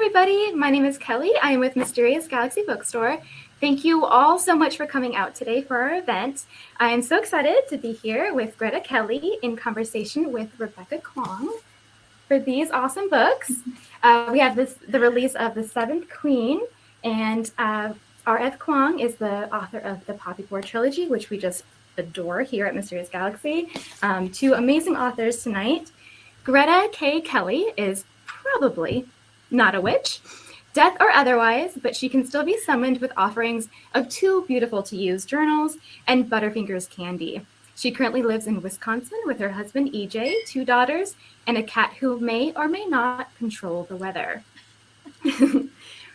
everybody. My name is Kelly. I am with Mysterious Galaxy Bookstore. Thank you all so much for coming out today for our event. I am so excited to be here with Greta Kelly in conversation with Rebecca Kuang for these awesome books. We have the release of The Seventh Queen, and R.F. Kuang is the author of the Poppy War trilogy, which we just adore here at Mysterious Galaxy. Two amazing authors tonight. Greta K. Kelly is probably not a witch, death or otherwise, but she can still be summoned with offerings of two beautiful-to-use journals and Butterfingers candy. She currently lives in Wisconsin with her husband, EJ, two daughters, and a cat who may or may not control the weather.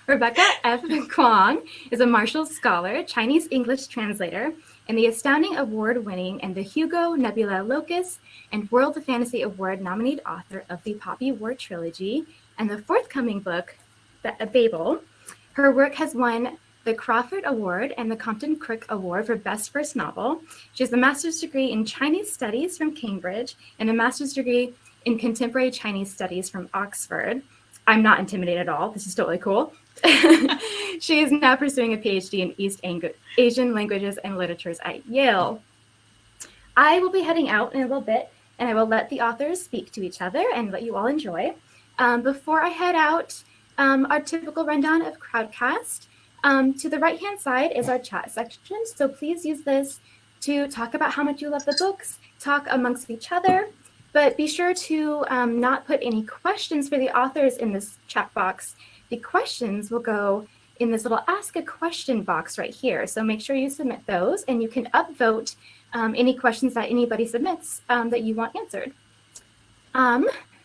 Rebecca F. Kuang is a Marshall Scholar, Chinese-English translator, and the Astounding Award-winning and the Hugo, Nebula, Locus, and World Fantasy Award-nominated author of the Poppy War trilogy and the forthcoming book, BABEL. Her work has won the Crawford Award and the Compton Crook Award for Best First Novel. She has a master's degree in Chinese Studies from Cambridge and a master's degree in Contemporary Chinese Studies from Oxford. I'm not intimidated at all. This is totally cool. She is now pursuing a PhD in East Asian languages and literatures at Yale. I will be heading out in a little bit, and I will let the authors speak to each other and let you all enjoy. Before I head out, our typical rundown of Crowdcast. To the right-hand side is our chat section, so please use this to talk about how much you love the books, talk amongst each other, but be sure to not put any questions for the authors in this chat box. The questions will go in this little Ask a Question box right here, so make sure you submit those, and you can upvote any questions that anybody submits that you want answered.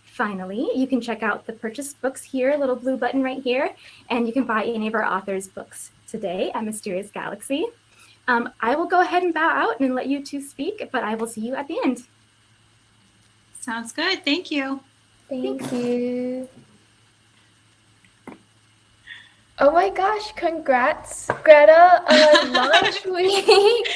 Finally, you can check out the purchase books here, little blue button right here, and you can buy any of our authors' books today at Mysterious Galaxy. I will go ahead and bow out and let you two speak, but I will see you at the end. Sounds good. Thank you. Thank you. Oh my gosh, congrats, Greta, on launch week.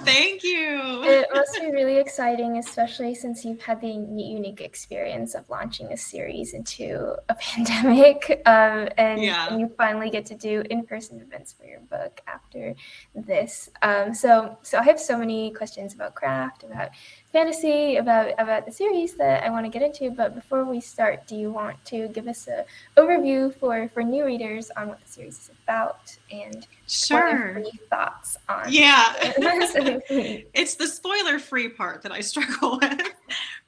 Thank you. It must be really exciting, especially since you've had the unique experience of launching a series into a pandemic, and you finally get to do in-person events for your book after this. So I have so many questions about craft, about fantasy, about the series that I want to get into. But before we start, do you want to give us an overview for new readers on what the series is about and what are your thoughts on It's the spoiler-free part that I struggle with.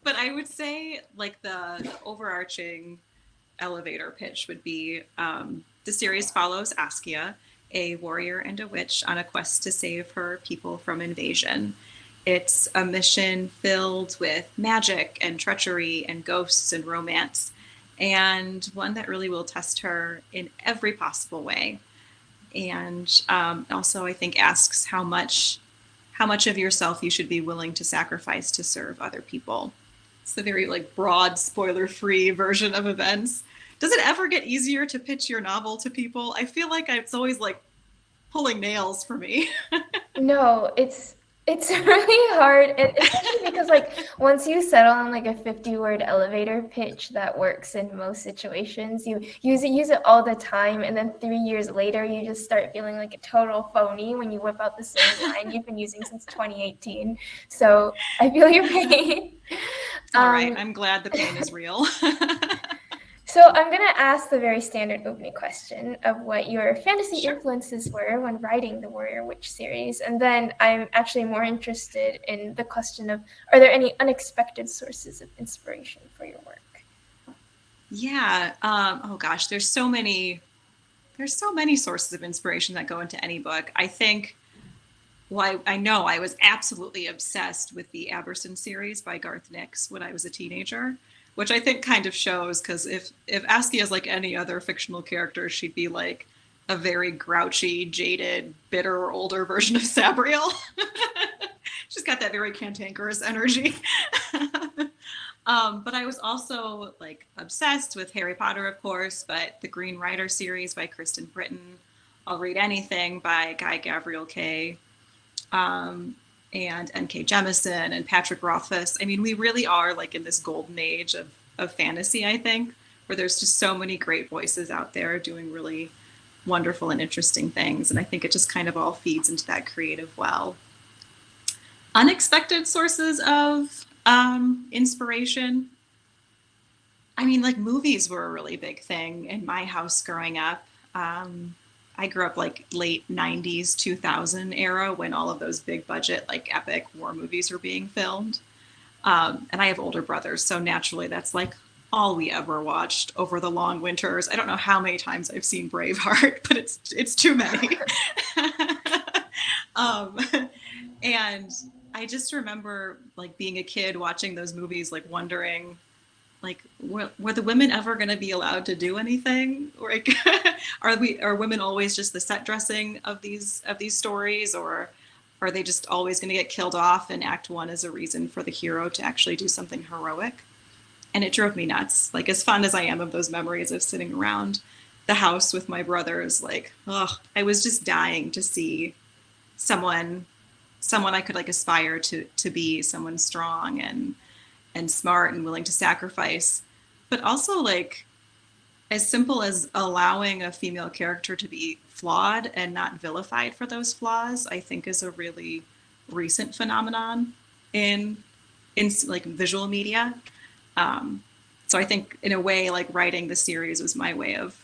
But I would say like the overarching elevator pitch would be the series follows Askia, a warrior and a witch, on a quest to save her people from invasion. It's a mission filled with magic and treachery and ghosts and romance, and one that really will test her in every possible way. And also, I think, asks how much of yourself you should be willing to sacrifice to serve other people. It's the very broad, spoiler-free version of events. Does it ever get easier to pitch your novel to people? I feel like it's always pulling nails for me. No, it's really hard, especially because once you settle on a 50-word elevator pitch that works in most situations, you use it all the time, and then 3 years later you just start feeling like a total phony when you whip out the same line you've been using since 2018. So I feel your pain. All right, I'm glad the pain is real. So I'm going to ask the very standard opening question of what your fantasy influences were when writing the Warrior Witch series. And then I'm actually more interested in the question of, are there any unexpected sources of inspiration for your work? Yeah. Oh gosh, there's so many sources of inspiration that go into any book. I think, I know I was absolutely obsessed with the Aberson series by Garth Nix when I was a teenager, which I think kind of shows, because if Askia is like any other fictional character, she'd be a very grouchy, jaded, bitter, older version of Sabriel. She's got that very cantankerous energy. But I was also obsessed with Harry Potter, of course, but the Green Rider series by Kristen Britton. I'll read anything by Guy Gavriel Kay. And N.K. Jemisin and Patrick Rothfuss. I mean, we really are in this golden age of fantasy, I think, where there's just so many great voices out there doing really wonderful and interesting things. And I think it just kind of all feeds into that creative well. Unexpected sources of inspiration. I mean, like movies were a really big thing in my house growing up. I grew up like late 90s, 2000 era when all of those big budget, like epic war movies were being filmed. And I have older brothers, so naturally that's like all we ever watched over the long winters. I don't know how many times I've seen Braveheart, but it's too many. And I just remember like being a kid watching those movies, like wondering, like, were the women ever going to be allowed to do anything? Like, are women always just the set dressing of these stories, or are they just always going to get killed off and act one is a reason for the hero to actually do something heroic? And it drove me nuts. Like, as fond as I am of those memories of sitting around the house with my brothers, like, I was just dying to see someone I could like aspire to be, someone strong and smart and willing to sacrifice, but also like as simple as allowing a female character to be flawed and not vilified for those flaws, I think is a really recent phenomenon in like visual media. So I think in a way, like writing the series was my way of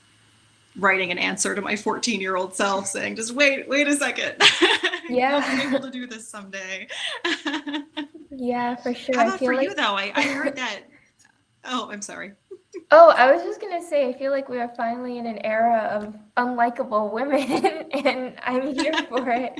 writing an answer to my 14-year-old self saying, just wait a second. Yeah. I'll be able to do this someday. Yeah, for sure. How about for you though? I heard that. Oh, I'm sorry. Oh, I was just gonna say, I feel like we are finally in an era of unlikable women, and I'm here for it.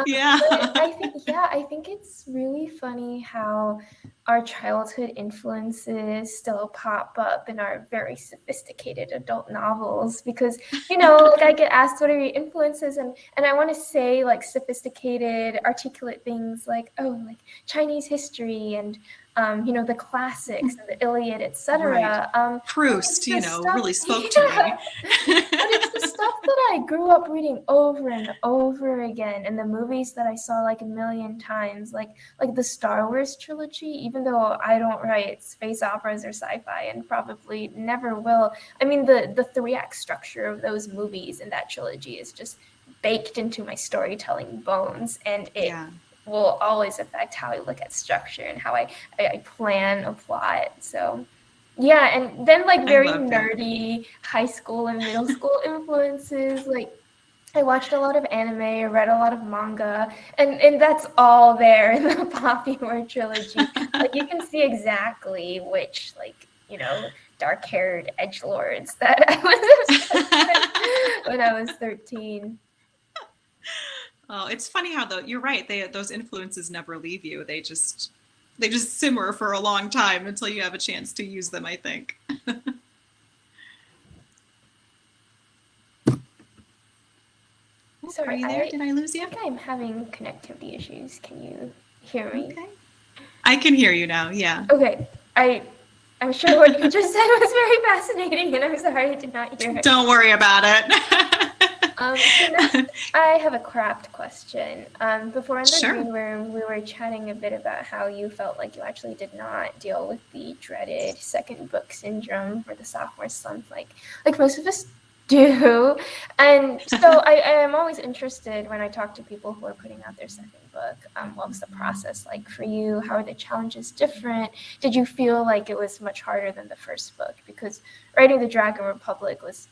Yeah. I think it's really funny how our childhood influences still pop up in our very sophisticated adult novels, because, like I get asked what are your influences, and I want to say like sophisticated, articulate things like, like Chinese history and the classics and the Iliad, etc. Right. Proust, really spoke to me. But it's the stuff that I grew up reading over and over again, and the movies that I saw like a million times, like the Star Wars trilogy, even though I don't write space operas or sci-fi and probably never will. I mean, the 3-act structure of those movies in that trilogy is just baked into my storytelling bones, and it will always affect how I look at structure and how I plan a plot. So yeah, and then like very nerdy high school and middle school influences, like I watched a lot of anime, I read a lot of manga, and that's all there in the Poppy War trilogy. Like you can see exactly which, like, dark-haired edgelords that I was when I was 13. Oh, it's funny how you're right. Those influences never leave you. They just simmer for a long time until you have a chance to use them, I think. Sorry, are you there? Did I lose you? I think I'm having connectivity issues. Can you hear me? Okay. I can hear you now, yeah. Okay. I'm sure what you just said was very fascinating, and I'm sorry I did not hear it. Don't worry about it. So next, I have a craft question. Before in the Sure. green room, we were chatting a bit about how you felt like you actually did not deal with the dreaded second book syndrome for the sophomore slump, like most of us do. And so I am always interested when I talk to people who are putting out their second book. What was the process like for you? How are the challenges different? Did you feel like it was much harder than the first book? Because writing The Dragon Republic was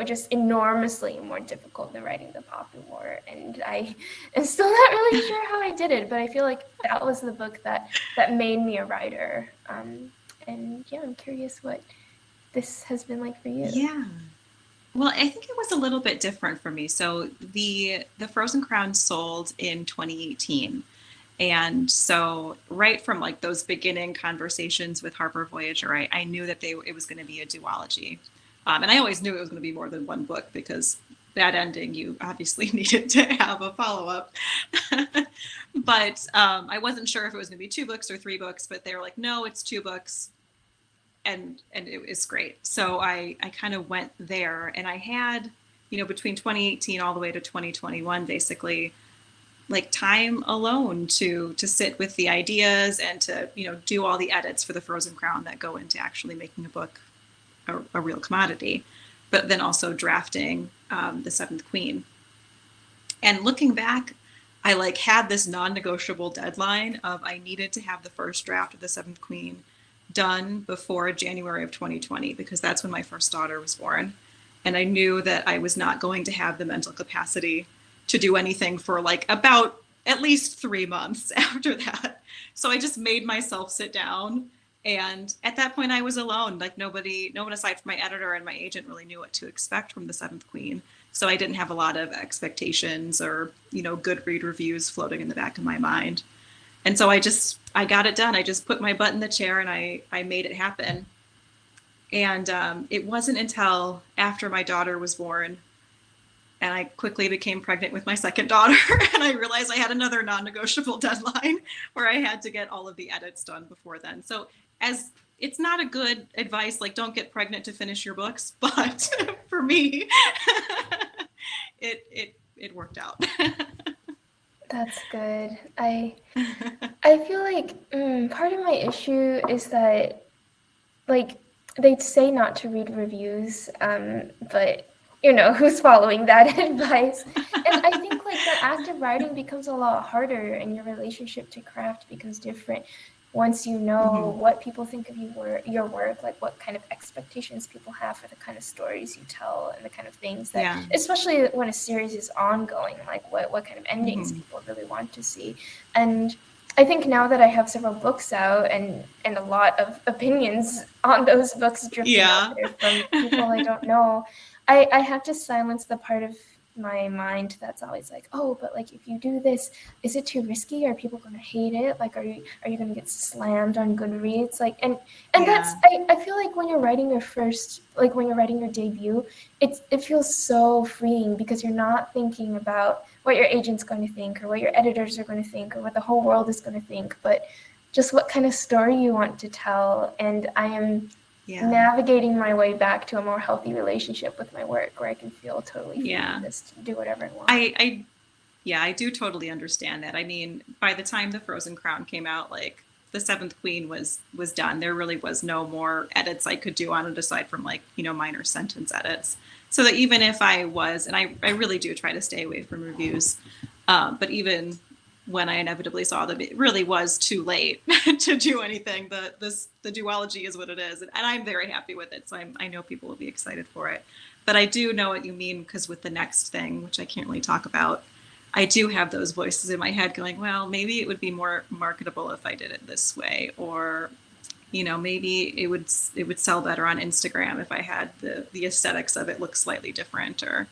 just enormously more difficult than writing The Poppy War. And I am still not really sure how I did it, but I feel like that was the book that made me a writer. And yeah, I'm curious what this has been like for you. Yeah. Well, I think it was a little bit different for me. So the Frozen Crown sold in 2018. And so right from like those beginning conversations with Harper Voyager, I knew that it was going to be a duology. And I always knew it was going to be more than one book, because that ending, you obviously needed to have a follow-up. But I wasn't sure if it was going to be 2 books or 3 books, but they were like, no, it's 2 books. And it was great. So I kind of went there, and I had, between 2018 all the way to 2021, basically like time alone to sit with the ideas and to, you know, do all the edits for the Frozen Crown that go into actually making a book a real commodity, but then also drafting the Seventh Queen. And looking back, I like had this non-negotiable deadline of I needed to have the first draft of the Seventh Queen done before January of 2020, because that's when my first daughter was born. And I knew that I was not going to have the mental capacity to do anything for like about at least 3 months after that. So I just made myself sit down. And at that point I was alone. Like no one aside from my editor and my agent really knew what to expect from the Seventh Queen. So I didn't have a lot of expectations or, you know, good read reviews floating in the back of my mind. And so I got it done. I just put my butt in the chair and I made it happen. And it wasn't until after my daughter was born and I quickly became pregnant with my second daughter and I realized I had another non-negotiable deadline where I had to get all of the edits done before then. So as it's not a good advice, like don't get pregnant to finish your books, but for me, it worked out. That's good. I feel like part of my issue is that like they'd say not to read reviews, but you know, who's following that advice? And I think like the act of writing becomes a lot harder and your relationship to craft becomes different once you know what people think of your work, like what kind of expectations people have for the kind of stories you tell and the kind of things that, especially when a series is ongoing, like what kind of endings people really want to see. And I think now that I have several books out and a lot of opinions on those books drifting out there from people I don't know, I have to silence the part of my mind that's always like, oh, but like if you do this, is it too risky? Are people going to hate it? Like, are you going to get slammed on Goodreads? Like, and that's I feel like when you're writing your debut, it feels so freeing because you're not thinking about what your agent's going to think or what your editors are going to think or what the whole world is going to think, but just what kind of story you want to tell. And I am navigating my way back to a more healthy relationship with my work where I can feel totally free to just do whatever I want. I do totally understand that. I mean, by the time the Frozen Crown came out, like the Seventh Queen was done. There really was no more edits I could do on it aside from like, you know, minor sentence edits. So that even if I was, and I really do try to stay away from reviews, but even when I inevitably saw them, it really was too late to do anything. The duology is what it is. And I'm very happy with it. So I know people will be excited for it. But I do know what you mean, because with the next thing, which I can't really talk about, I do have those voices in my head going, well, maybe it would be more marketable if I did it this way. Or, you know, maybe it would sell better on Instagram if I had the aesthetics of it look slightly different. Or,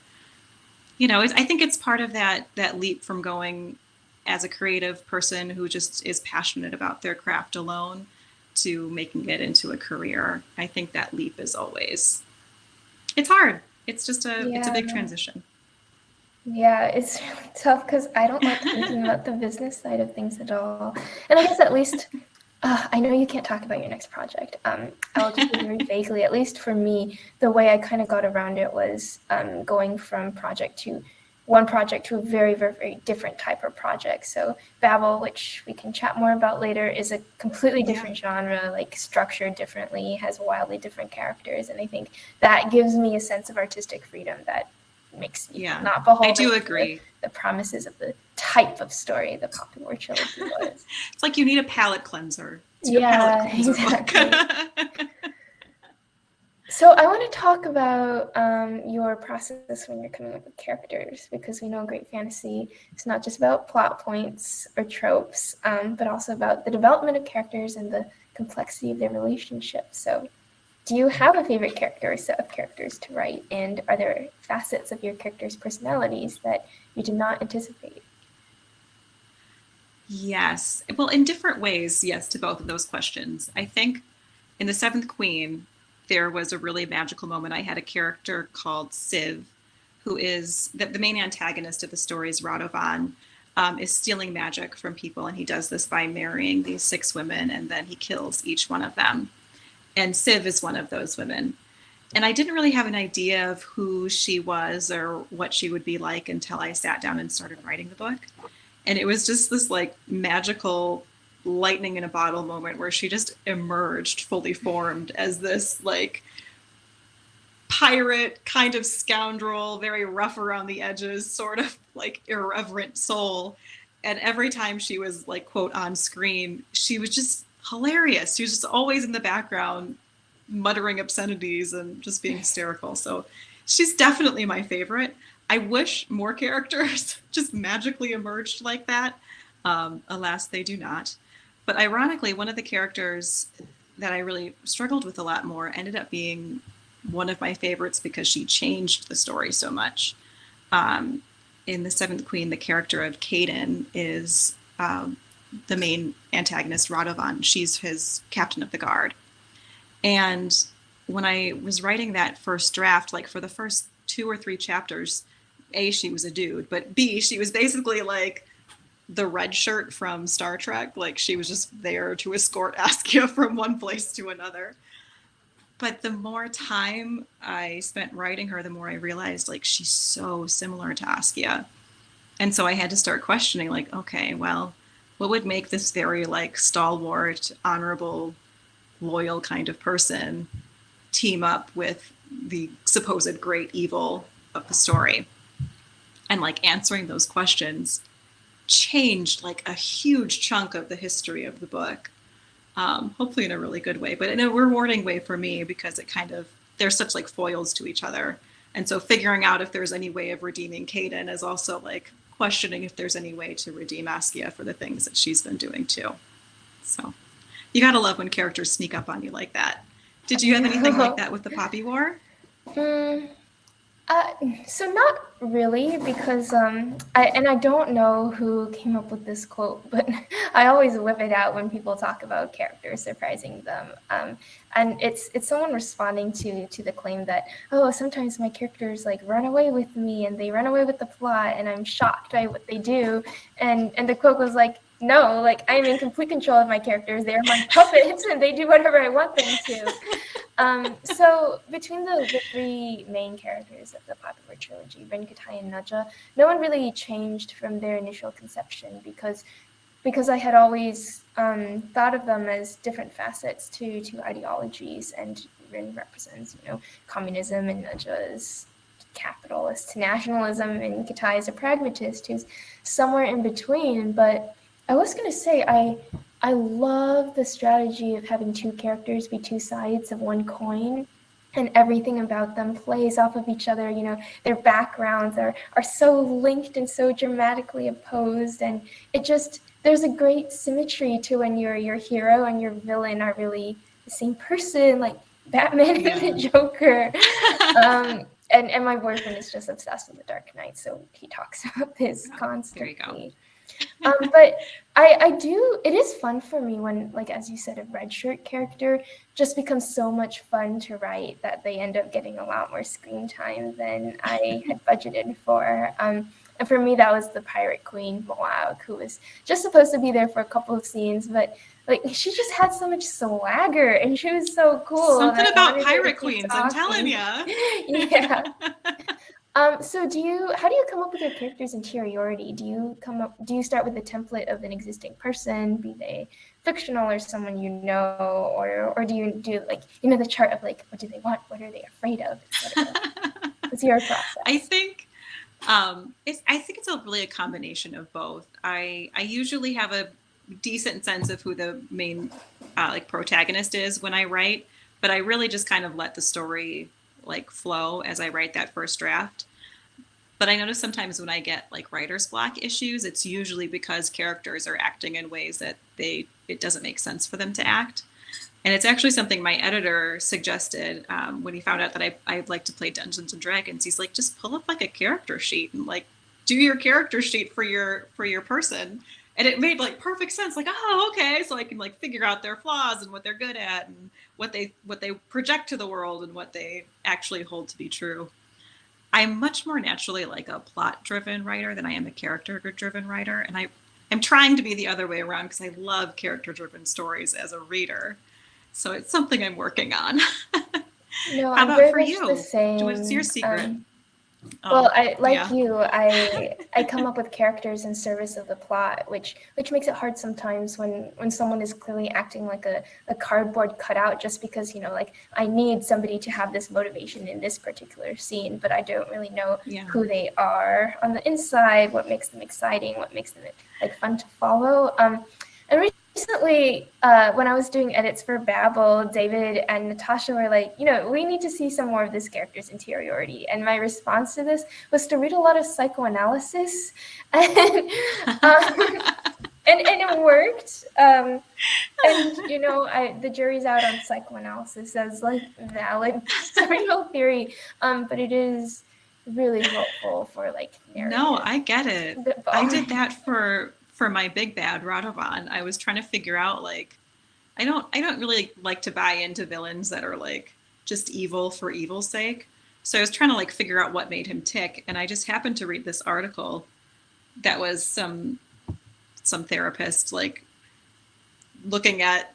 you know, I think it's part of that leap from going as a creative person who just is passionate about their craft alone to making it into a career. I think that leap is always, it's hard. It's just it's a big transition. Yeah, it's really tough because I don't like thinking about the business side of things at all. And I guess at least, I know you can't talk about your next project. I'll just very vaguely, at least for me, the way I kind of got around it was going from one project to a very, very, very different type of project. So BABEL, which we can chat more about later, is a completely different genre, like structured differently, has wildly different characters. And I think that gives me a sense of artistic freedom that makes me not beholden I do agree. To the promises of the type of story the popular trilogy was. It's like you need a palate cleanser. Exactly. So I want to talk about your process when you're coming up with characters, because we know great fantasy is not just about plot points or tropes, but also about the development of characters and the complexity of their relationships. So do you have a favorite character or set of characters to write? And are there facets of your characters' personalities that you did not anticipate? Yes. Well, in different ways, yes, to both of those questions. I think in The Seventh Queen, there was a really magical moment. I had a character called Civ, who is the main antagonist of the story is Radovan, is stealing magic from people. And he does this by marrying these 6 women, and then he kills each one of them. And Civ is one of those women. And I didn't really have an idea of who she was or what she would be like until I sat down and started writing the book. And it was just this like magical lightning in a bottle moment where she just emerged fully formed as this like pirate kind of scoundrel, very rough around the edges, sort of like irreverent soul. And every time she was like, quote, on screen, she was just hilarious. She was just always in the background muttering obscenities and just being hysterical. So she's definitely my favorite. I wish more characters just magically emerged like that. Alas, they do not. But ironically, one of the characters that I really struggled with a lot more ended up being one of my favorites because she changed the story so much. In The Seventh Queen, the character of Caden is the main antagonist, Radovan. She's his captain of the guard. And when I was writing that first draft, like for the first 2 or 3 chapters, A, she was a dude, but B, she was basically like the red shirt from Star Trek. Like she was just there to escort Askia from one place to another. But the more time I spent writing her, the more I realized like she's so similar to Askia. And so I had to start questioning like, okay, well, what would make this very like stalwart, honorable, loyal kind of person team up with the supposed great evil of the story? And like answering those questions changed like a huge chunk of the history of the book. Hopefully in a really good way, but in a rewarding way for me, because it kind of, they're such like foils to each other. And so figuring out if there's any way of redeeming Caden is also like questioning if there's any way to redeem Askia for the things that she's been doing too. So you gotta love when characters sneak up on you like that. Did you have anything like that with the Poppy War? So not really, because I don't know who came up with this quote, but I always whip it out when people talk about characters surprising them. And it's someone responding to the claim that, oh, sometimes my characters like run away with me and they run away with the plot and I'm shocked by what they do. And the quote was like, no, like I'm in complete control of my characters. They're my puppets and they do whatever I want them to. So between the 3 main characters of the popular trilogy, Rin, Katai, and Naja, no one really changed from their initial conception because I had always thought of them as different facets to ideologies, and Rin represents, communism, and Naja is capitalist nationalism, and Katai is a pragmatist who's somewhere in between. But I was going to say, I love the strategy of having 2 characters be 2 sides of one coin, and everything about them plays off of each other. Their backgrounds are so linked and so dramatically opposed, and there's a great symmetry to when your hero and your villain are really the same person, like Batman and the Joker. And my boyfriend is just obsessed with The Dark Knight, so he talks about this constantly. There you go. But it is fun for me when, like, as you said, a red shirt character just becomes so much fun to write that they end up getting a lot more screen time than I had budgeted for. And for me, that was the pirate queen, Moauk, who was just supposed to be there for a couple of scenes, but like she just had so much swagger and she was so cool. Something about pirate queens, I'm telling you. Yeah. So how do you come up with your character's interiority? Do you start with the template of an existing person, be they fictional or someone or do you do like, the chart of like, what do they want? What are they afraid of? What's your process? I think it's really a combination of both. I usually have a decent sense of who the main protagonist is when I write, but I really just kind of let the story like flow as I write that first draft. But I notice sometimes when I get like writer's block issues, it's usually because characters are acting in ways that it doesn't make sense for them to act. And it's actually something my editor suggested when he found out that I'd like to play Dungeons and Dragons. He's like, just pull up like a character sheet and like do your character sheet for your person. And it made like perfect sense. Like, oh, okay. So I can like figure out their flaws and what they're good at and what they project to the world and what they actually hold to be true. I'm much more naturally like a plot-driven writer than I am a character-driven writer. And I'm trying to be the other way around because I love character-driven stories as a reader. So it's something I'm working on. No, How I'm about very for much you? the same. What's your secret? Well, I come up with characters in service of the plot, which makes it hard sometimes when someone is clearly acting like a cardboard cutout just because, like I need somebody to have this motivation in this particular scene, but I don't really know who they are on the inside, what makes them exciting, what makes them like fun to follow. And recently, when I was doing edits for BABEL, David and Natasha were like, we need to see some more of this character's interiority. And my response to this was to read a lot of psychoanalysis. And it worked. The jury's out on psychoanalysis as like valid serial theory. But it is really helpful for like narrative. No, I get it. I did that for my big bad Radovan. I was trying to figure out like I don't really like to buy into villains that are like just evil for evil's sake. So I was trying to like figure out what made him tick, and I just happened to read this article that was some therapist like looking at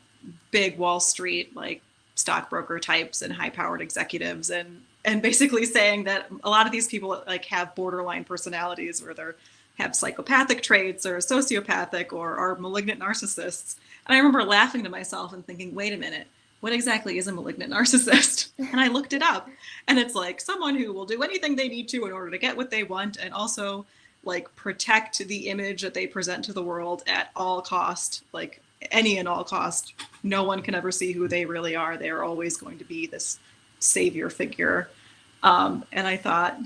big Wall Street like stockbroker types and high-powered executives and basically saying that a lot of these people like have borderline personalities where they're have psychopathic traits or sociopathic or are malignant narcissists. And I remember laughing to myself and thinking, wait a minute, what exactly is a malignant narcissist? And I looked it up, and it's like someone who will do anything they need to in order to get what they want and also like protect the image that they present to the world at all cost, like any and all cost. No one can ever see who they really are. They're always going to be this savior figure. And I thought,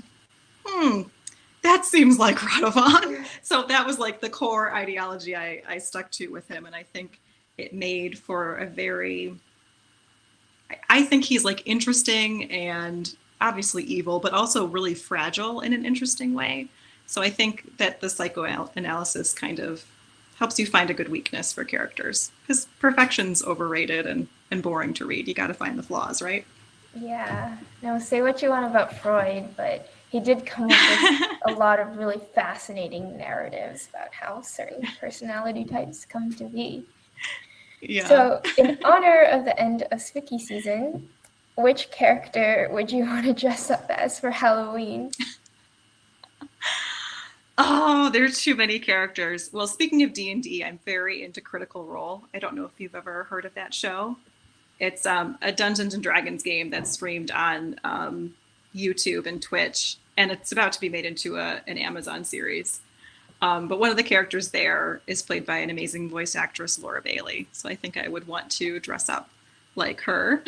that seems like Radovan. So that was like the core ideology I stuck to with him. And I think it made for a very, I think he's like interesting and obviously evil, but also really fragile in an interesting way. So I think that the psychoanalysis kind of helps you find a good weakness for characters, because perfection's overrated and boring to read. You got to find the flaws, right? Yeah. No, say what you want about Freud, but he did come up with a lot of really fascinating narratives about how certain personality types come to be. Yeah. So, in honor of the end of spooky season, which character would you want to dress up as for Halloween? Oh, there's too many characters. Well, speaking of D&D, I'm very into Critical Role. I don't know if you've ever heard of that show. It's a Dungeons and Dragons game that's streamed on YouTube and Twitch, and it's about to be made into an Amazon series. But one of the characters there is played by an amazing voice actress, Lorelei. So I think I would want to dress up like her.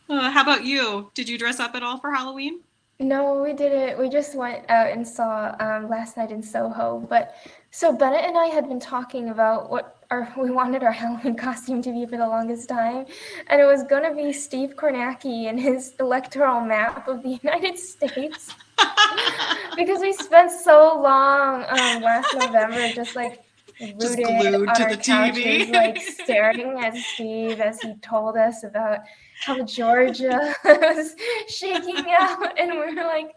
How about you? Did you dress up at all for Halloween? No, we didn't. We just went out and saw last night in Soho. But so Bennett and I had been talking about what we wanted our Halloween costume to be for the longest time, and it was going to be Steve Kornacki and his electoral map of the United States, because we spent so long last November just like just rooted glued on to our the couches, TV, like staring at Steve as he told us about how Georgia was shaking out, and we were like,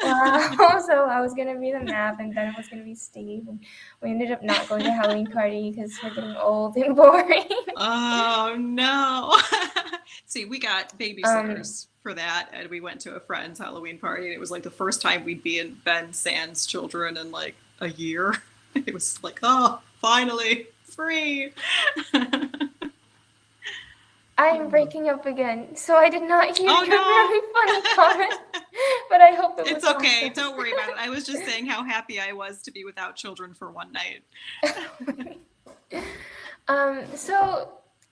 wow. So I was going to be the map, and then it was going to be Steve, and we ended up not going to Halloween party because we're getting old and boring. Oh, no. See, we got babysitters for that, and we went to a friend's Halloween party, and it was like the first time we'd been Ben Sand's children in like a year. It was like, oh, finally, free. I'm breaking up again, so I did not hear your no. very funny comment, but I hope it was It's okay. awesome. Don't worry about it. I was just saying how happy I was to be without children for one night.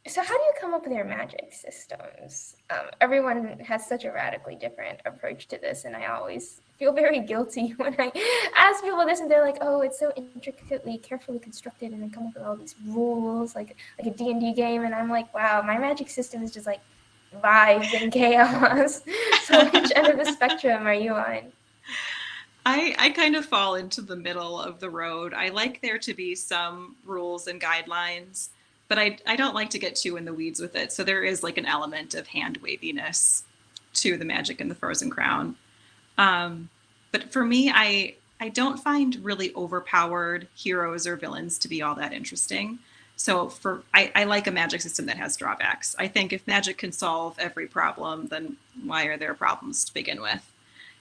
So how do you come up with your magic systems? Everyone has such a radically different approach to this, and I always feel very guilty when I ask people this, and they're like, "Oh, it's so intricately, carefully constructed, and they come up with all these rules, like a D&D game." And I'm like, "Wow, my magic system is just like vibes and chaos." So which end of the spectrum are you on? I kind of fall into the middle of the road. I like there to be some rules and guidelines, but I don't like to get too in the weeds with it. So there is like an element of hand waviness to the magic in the Frozen Crown. But for me, I don't find really overpowered heroes or villains to be all that interesting. So I like a magic system that has drawbacks. I think if magic can solve every problem, then why are there problems to begin with?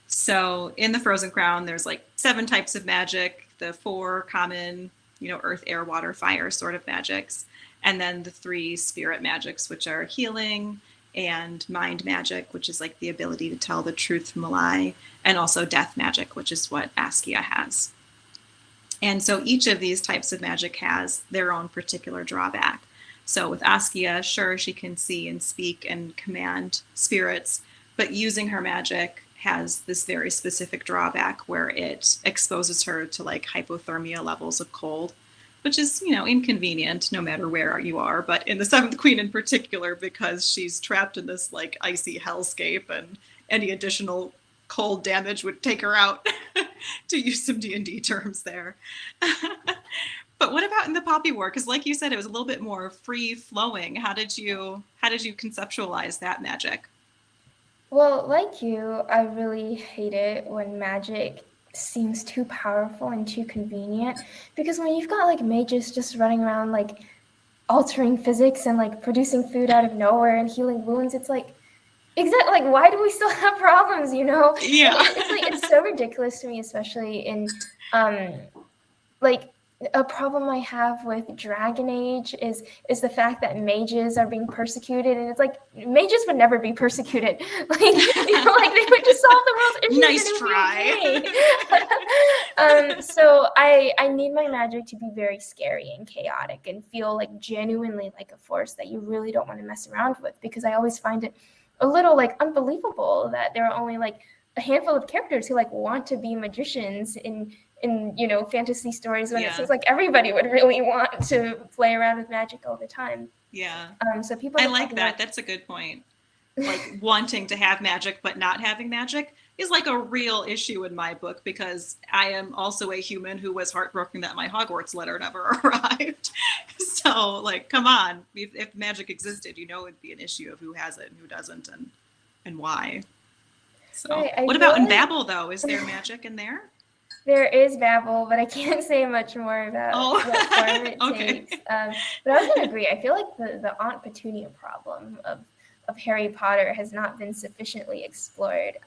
So in the Frozen Crown, there's like 7 types of magic, the 4 common, earth, air, water, fire sort of magics, and then the 3 spirit magics, which are healing and mind magic, which is like the ability to tell the truth from a lie, and also death magic, which is what Askia has. And so each of these types of magic has their own particular drawback. So with Askia, sure, she can see and speak and command spirits, but using her magic has this very specific drawback where it exposes her to like hypothermia levels of cold, which is, inconvenient no matter where you are. But in the Seventh Queen in particular, because she's trapped in this like icy hellscape, and any additional cold damage would take her out, to use some D&D terms there. But what about in the Poppy War? Because like you said, it was a little bit more free flowing. How did you conceptualize that magic? Well, like you, I really hate it when magic seems too powerful and too convenient, because when you've got like mages just running around like altering physics and like producing food out of nowhere and healing wounds, it's like, exactly, like, why do we still have problems, Yeah. It's so ridiculous to me, especially in like a problem I have with Dragon Age is the fact that mages are being persecuted, and it's like mages would never be persecuted. Like, like they would just solve the world's issues. Nice try. Okay. So I need my magic to be very scary and chaotic and feel like genuinely like a force that you really don't want to mess around with, because I always find it a little like unbelievable that there are only like a handful of characters who like want to be magicians in fantasy stories, when it seems like everybody would really want to play around with magic all the time. Yeah. So people, I like that. That's a good point. Like wanting to have magic but not having magic is like a real issue in my book, because I am also a human who was heartbroken that my Hogwarts letter never arrived. So like, come on, if magic existed, it'd be an issue of who has it and who doesn't, and why. So right, what about in BABEL though? Is there magic in there? There is BABEL, but I can't say much more about what form it takes. But I was going to agree. I feel like the Aunt Petunia problem of Harry Potter has not been sufficiently explored.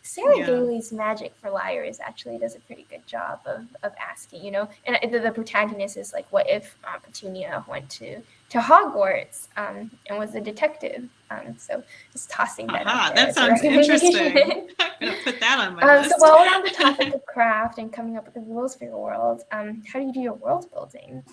Sarah Gailey's Magic for Liars actually does a pretty good job of asking, and the protagonist is like, what if Aunt Petunia went to Hogwarts and was a detective? So just tossing that out there. That sounds interesting. I'm going to put that on my list. So while we're on the topic of craft and coming up with the rules for your world, how do you do your world building?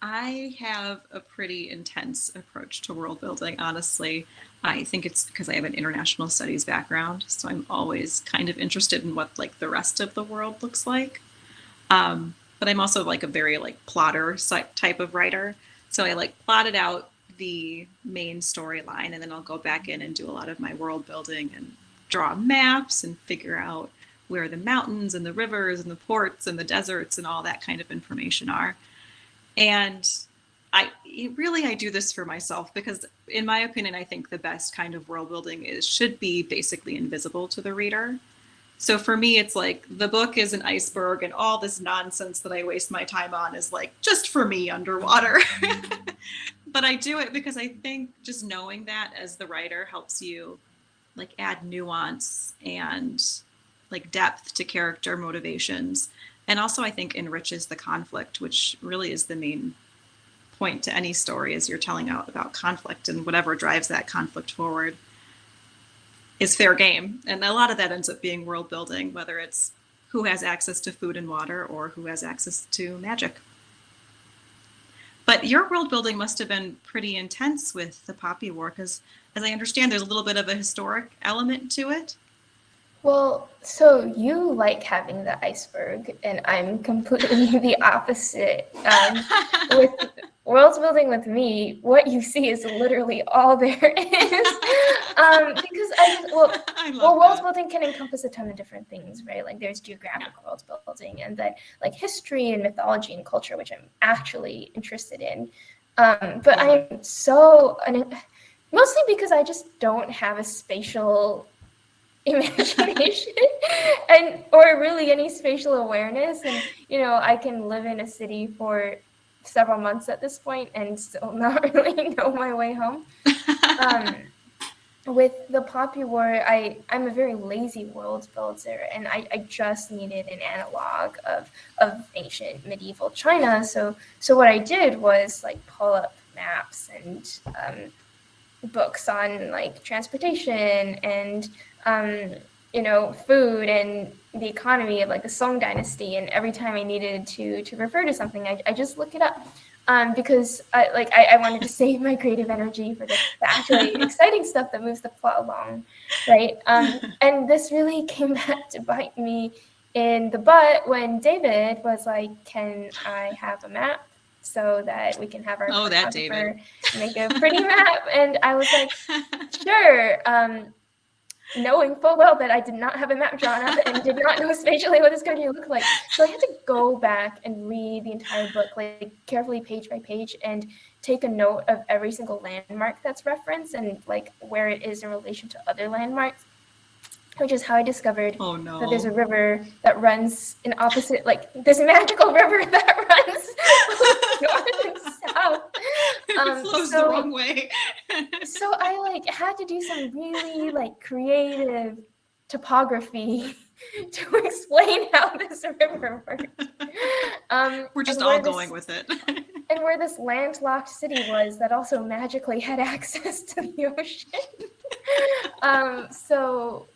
I have a pretty intense approach to world building, honestly. I think it's because I have an international studies background, so I'm always kind of interested in what like the rest of the world looks like. But I'm also like a very like plotter type of writer. So I like plotted out the main storyline, and then I'll go back in and do a lot of my world building and draw maps and figure out where the mountains and the rivers and the ports and the deserts and all that kind of information are. And I do this for myself because, in my opinion, I think the best kind of world building should be basically invisible to the reader. So for me, it's like the book is an iceberg, and all this nonsense that I waste my time on is like just for me underwater. But I do it because I think just knowing that as the writer helps you like add nuance and like depth to character motivations. And also I think enriches the conflict, which really is the main point to any story, is you're telling out about conflict, and whatever drives that conflict forward is fair game. And a lot of that ends up being world building, whether it's who has access to food and water or who has access to magic. But your world building must have been pretty intense with the Poppy War, because as I understand, there's a little bit of a historic element to it. Well, so you like having the iceberg, and I'm completely the opposite. With world building with me, what you see is literally all there is. Because world building can encompass a ton of different things, right? Like there's geographic world building, and then like history and mythology and culture, which I'm actually interested in. But I'm mostly because I just don't have a spatial imagination or really any spatial awareness, and I can live in a city for several months at this point and still not really know my way home. With the Poppy War, I'm a very lazy world builder, and I just needed an analog of ancient medieval China. So what I did was like pull up maps and books on like transportation and food and the economy of like the Song Dynasty. And every time I needed to refer to something, I just look it up. Because I wanted to save my creative energy for the actually exciting stuff that moves the plot along, right? And this really came back to bite me in the butt when David was like, "Can I have a map so that we can have our David make a pretty map?" And I was like, "Sure." Knowing full well that I did not have a map drawn up and did not know spatially what this country looked like. So I had to go back and read the entire book, like carefully page by page, and take a note of every single landmark that's referenced and like where it is in relation to other landmarks, which is how I discovered that there's a river that runs in opposite, like this magical river that runs north and south. It flows the wrong way. So I like had to do some really like creative topography to explain how this river works. We're just all going with it. And where this landlocked city was that also magically had access to the ocean. So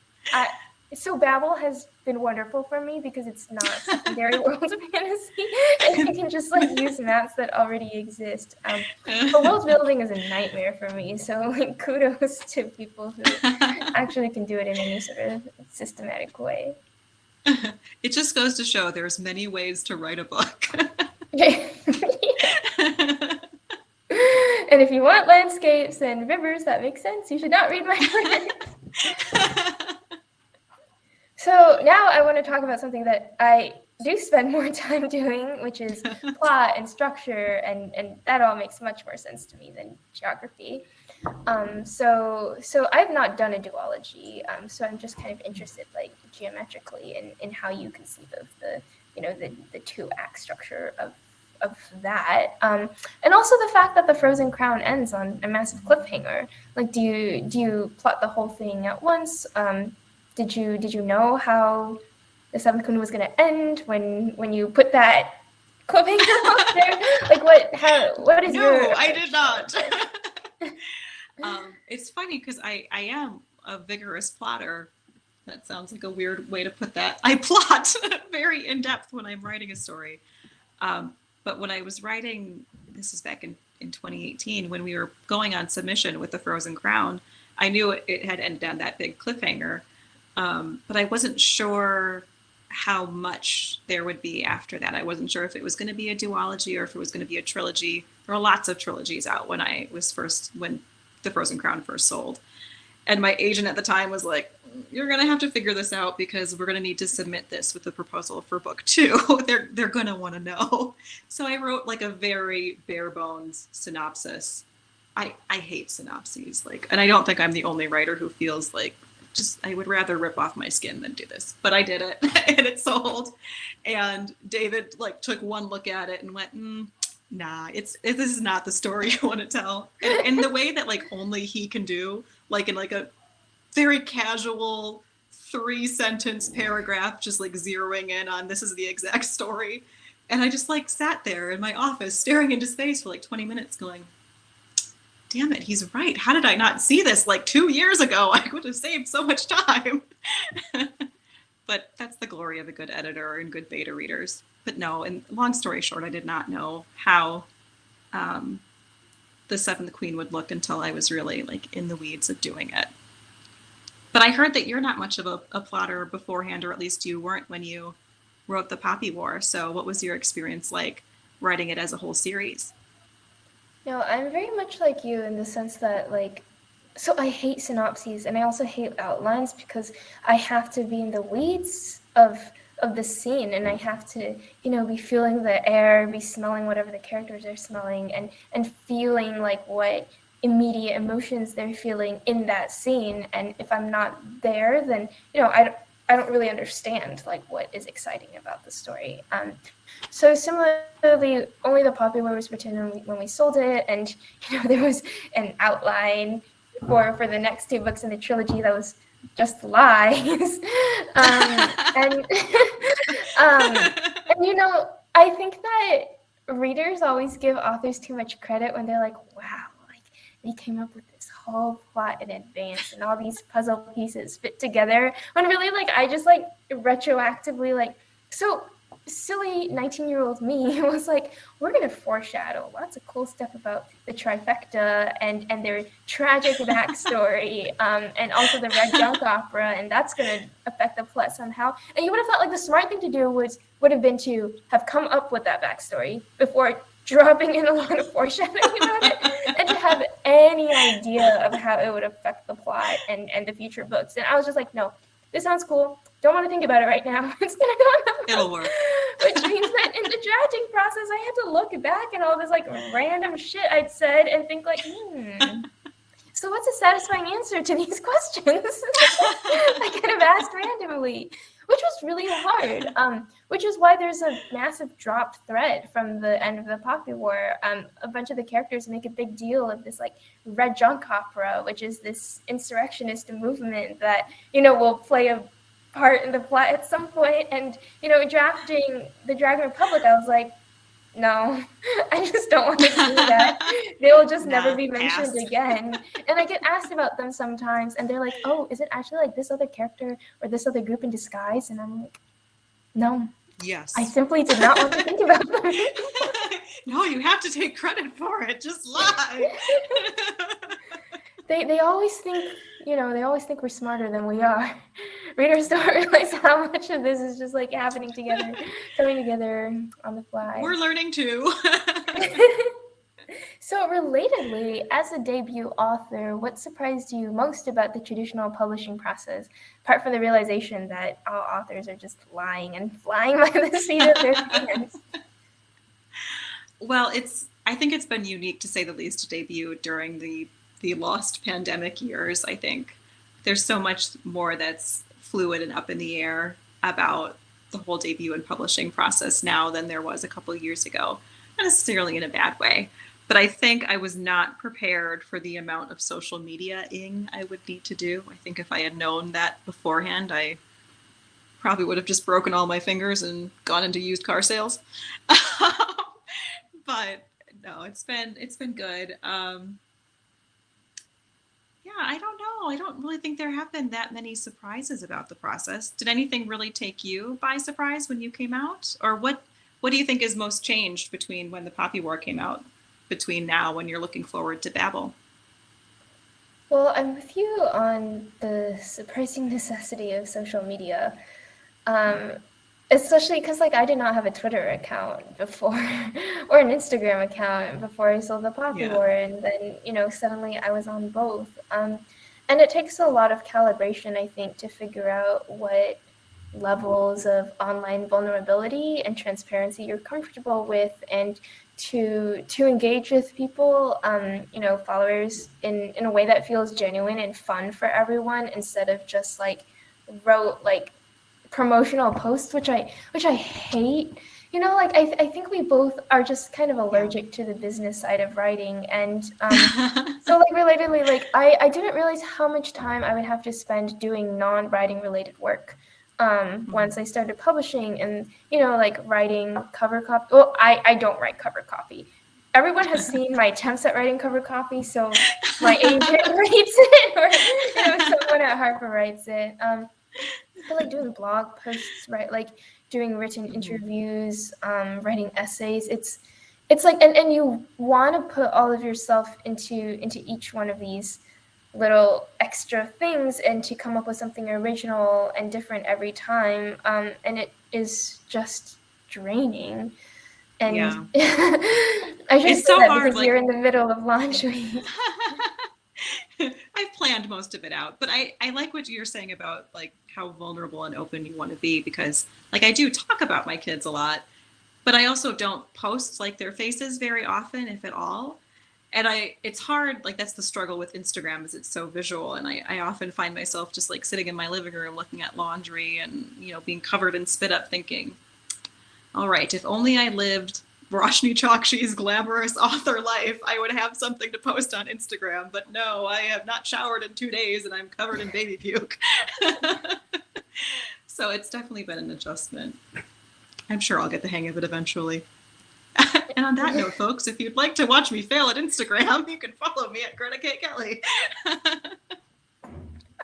BABEL has been wonderful for me because it's not secondary world fantasy, and you can just like use maps that already exist. But world building is a nightmare for me, so like kudos to people who actually can do it in any sort of systematic way. It just goes to show there's many ways to write a book. And if you want landscapes and rivers that make sense, you should not read my work. So now I want to talk about something that I do spend more time doing, which is plot and structure, and that all makes much more sense to me than geography. So I've not done a duology, so I'm just kind of interested, like geometrically, in how you conceive of the two-act structure of that, and also the fact that the Frozen Crown ends on a massive cliffhanger. Like, do you plot the whole thing at once? Did you know how the Seventh Queen was going to end when you put that cliffhanger up there? Like, what is your? No, I did not. It's funny because I am a vigorous plotter. That sounds like a weird way to put that. I plot very in depth when I'm writing a story. But when I was writing, this is back in 2018, when we were going on submission with the Frozen Crown, I knew it had ended on that big cliffhanger. But I wasn't sure how much there would be after that. I wasn't sure if it was going to be a duology or if it was going to be a trilogy. There were lots of trilogies out when the Frozen Crown first sold. And my agent at the time was like, "You're going to have to figure this out because we're going to need to submit this with a proposal for book 2. They're going to want to know." So I wrote like a very bare bones synopsis. I hate synopses, and I don't think I'm the only writer who feels like I would rather rip off my skin than do this, but I did it and it sold. And David took one look at it and went, "Nah, this is not the story you want to tell." And the way that only he can do, in a very casual 3-sentence paragraph, just zeroing in on this is the exact story. And I just sat there in my office staring into space for 20 minutes going, damn it, he's right. How did I not see this 2 years ago? I would have saved so much time. But that's the glory of a good editor and good beta readers. But no, and long story short, I did not know how the Seventh Queen would look until I was really in the weeds of doing it. But I heard that you're not much of a plotter beforehand, or at least you weren't when you wrote the Poppy War. So what was your experience like writing it as a whole series? No, I'm very much like you in the sense that so I hate synopses and I also hate outlines because I have to be in the weeds of the scene and I have to, be feeling the air, be smelling whatever the characters are smelling and feeling what immediate emotions they're feeling in that scene. And if I'm not there, then, I don't really understand like what is exciting about the story. So similarly, only the Poppy War was written when we sold it, and there was an outline for the next 2 books in the trilogy that was just lies. And I think that readers always give authors too much credit when they're like, wow, like they came up with this whole plot in advance and all these puzzle pieces fit together, when really like I just like retroactively like, so silly 19-year-old me was like, we're going to foreshadow lots of cool stuff about the trifecta and their tragic backstory, and also the Red Junk Opera, and that's going to affect the plot somehow. And you would have thought like the smart thing to do would have been to have come up with that backstory before dropping in a lot of foreshadowing about it, and to have any idea of how it would affect the plot and the future books. And I was just like, no, this sounds cool. Don't want to think about it right now. It's going to go on the It'll work. Which means that in the drafting process, I had to look back at all this like random shit I'd said and think like, so what's a satisfying answer to these questions I could have asked randomly, which was really hard, which is why there's a massive dropped thread from the end of the Poppy War. A bunch of the characters make a big deal of this like Red Junk Opera, which is this insurrectionist movement that, will play a part in the plot at some point. And drafting the Dragon Republic, I was like, no, I just don't want to do that. They will just never be mentioned again. And I get asked about them sometimes, and they're like, oh, is it actually like this other character or this other group in disguise? And I'm like, no. Yes. I simply did not want to think about them. No, you have to take credit for it. Just lie. They always think, we're smarter than we are. Readers don't realize how much of this is just like happening together, coming together on the fly. We're learning too. So relatedly, as a debut author, what surprised you most about the traditional publishing process, apart from the realization that all authors are just lying and flying by the seat of their pants? Well, I think it's been unique, to say the least, to debut during the lost pandemic years. I think there's so much more that's fluid and up in the air about the whole debut and publishing process now than there was a couple of years ago. Not necessarily in a bad way, but I think I was not prepared for the amount of social media-ing I would need to do. I think if I had known that beforehand, I probably would have just broken all my fingers and gone into used car sales. But no, it's been good. Yeah, I don't know. I don't really think there have been that many surprises about the process. Did anything really take you by surprise when you came out? Or what do you think is most changed between when the Poppy War came out, between now when you're looking forward to BABEL? Well, I'm with you on the surprising necessity of social media. Especially because I did not have a Twitter account before or an Instagram account before I sold the Poppy War, and then suddenly I was on both. And it takes a lot of calibration, I think, to figure out what levels of online vulnerability and transparency you're comfortable with, and to engage with people, followers in a way that feels genuine and fun for everyone, instead of just wrote promotional posts, which I hate. I think we both are just kind of allergic to the business side of writing, and so relatedly, I didn't realize how much time I would have to spend doing non-writing related work once I started publishing, and writing cover copy. Well, I don't write cover copy. Everyone has seen my attempts at writing cover copy, so my agent reads it, or someone at Harper writes it. But doing blog posts, right? Doing written interviews, writing essays. It's and you want to put all of yourself into each one of these little extra things, and to come up with something original and different every time. And it is just draining. And I just say that because you're in the middle of launch week. I've planned most of it out, but I like what you're saying about how vulnerable and open you want to be, because I do talk about my kids a lot, but I also don't post their faces very often, if at all. And it's hard, like that's the struggle with Instagram, is it's so visual. And I often find myself just like sitting in my living room looking at laundry and, you know, being covered in spit up thinking, all right, if only I lived Roshni Chakshi's glamorous author life, I would have something to post on Instagram. But no, I have not showered in 2 days and I'm covered in baby puke. So it's definitely been an adjustment. I'm sure I'll get the hang of it eventually. And on that note, folks, if you'd like to watch me fail at Instagram, you can follow me at Greta K. Kelly.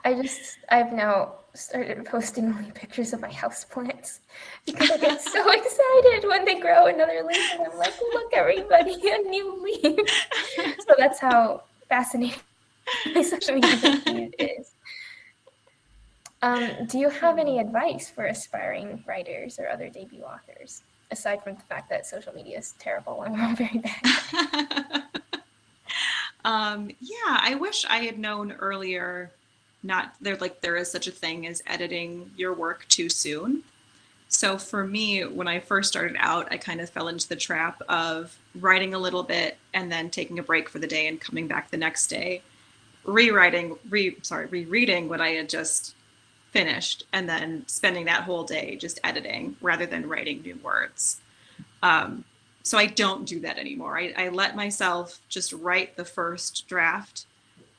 I've now started posting only pictures of my houseplants because I get so excited when they grow another leaf, and I'm like, look, everybody, a new leaf. So that's how fascinating my social media feed is. Do you have any advice for aspiring writers or other debut authors, aside from the fact that social media is terrible and we're all very bad? Yeah, I wish I had known earlier. There is such a thing as editing your work too soon. So for me, when I first started out, I kind of fell into the trap of writing a little bit and then taking a break for the day and coming back the next day, rereading what I had just finished, and then spending that whole day just editing rather than writing new words. So I don't do that anymore. I let myself just write the first draft,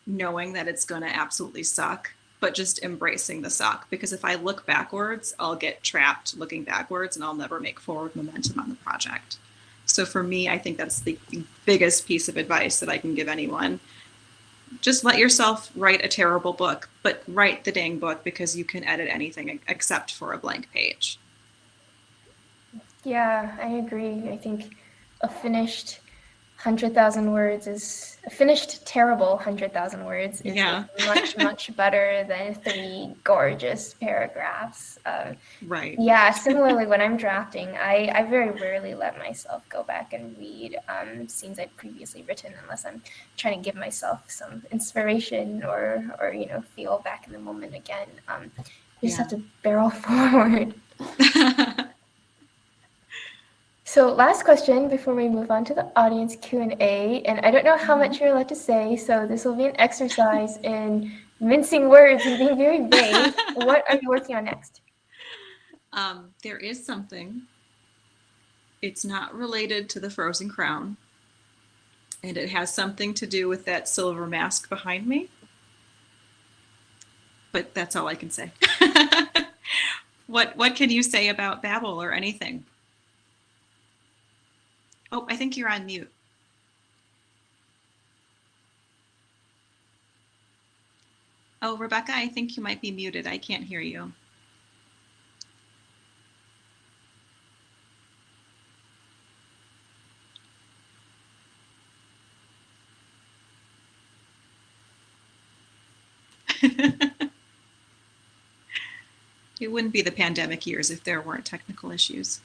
knowing that it's going to absolutely suck, but just embracing the suck. Because if I look backwards, I'll get trapped looking backwards and I'll never make forward momentum on the project. So for me, I think that's the biggest piece of advice that I can give anyone. Just let yourself write a terrible book, but write the dang book, because you can edit anything except for a blank page. Yeah, I agree. I think a finished 100,000 words is a finished terrible 100,000 words is much, much better than 3 gorgeous paragraphs. Right. Yeah, similarly, when I'm drafting, I very rarely let myself go back and read scenes I've previously written, unless I'm trying to give myself some inspiration or feel back in the moment again. You just have to barrel forward. So last question before we move on to the audience Q&A, and I don't know how much you're allowed to say, so this will be an exercise in mincing words and being very vague. What are you working on next? There is something. It's not related to the Frozen Crown, and it has something to do with that silver mask behind me. But that's all I can say. What can you say about BABEL or anything? Oh, I think you're on mute. Oh, Rebecca, I think you might be muted. I can't hear you. It wouldn't be the pandemic years if there weren't technical issues.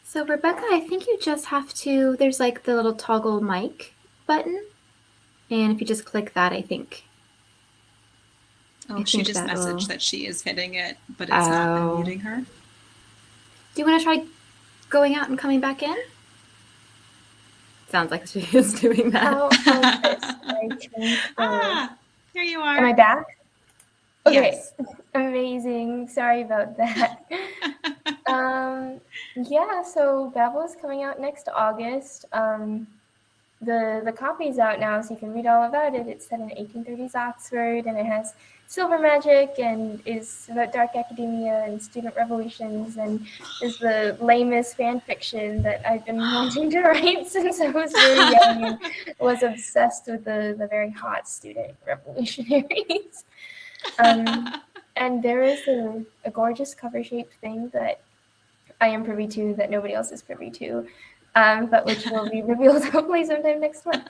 So Rebecca, I think you just have to, there's like the little toggle mic button. And if you just click that, I think. Oh, she just messaged that she is hitting it, but it's not unmuting her. Do you want to try going out and coming back in? Sounds like she is doing that. Here you are. Am I back? Okay, yes. Amazing. Sorry about that. Yeah, so BABEL is coming out next August. The copy's out now, so you can read all about it. It's set in 1830s Oxford, and it has silver magic and is about dark academia and student revolutions, and is the lamest fan fiction that I've been wanting to write since I was very young and was obsessed with the very hot student revolutionaries. And there is a gorgeous cover-shaped thing that I am privy to that nobody else is privy to, but which will be revealed hopefully sometime next month.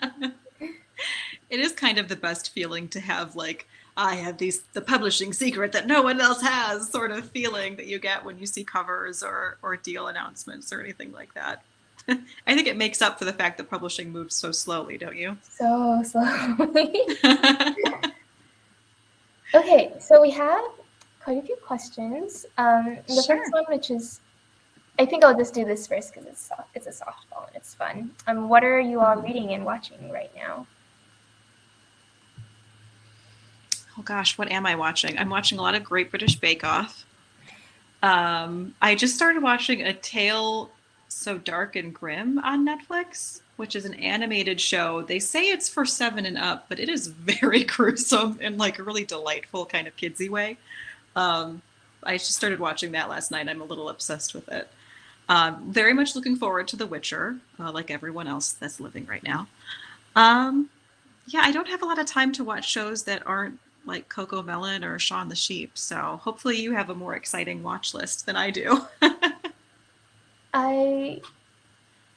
It is kind of the best feeling to have, like, I have the publishing secret that no one else has sort of feeling that you get when you see covers or deal announcements or anything like that. I think it makes up for the fact that publishing moves so slowly, don't you? So slowly. Okay, so we have quite a few questions. The Sure. first one, which is, I think I'll just do this first because it's a softball and it's fun. What are you all reading and watching right now? Oh gosh, what am I watching? I'm watching a lot of Great British Bake Off. I just started watching A Tale So Dark and Grim on Netflix, which is an animated show. They say it's for 7 and up, but it is very gruesome in like a really delightful kind of kidsy way. I just started watching that last night. I'm a little obsessed with it. Very much looking forward to The Witcher, like everyone else that's living right now. Yeah, I don't have a lot of time to watch shows that aren't like Coco Melon or Shaun the Sheep. So hopefully you have a more exciting watch list than I do. I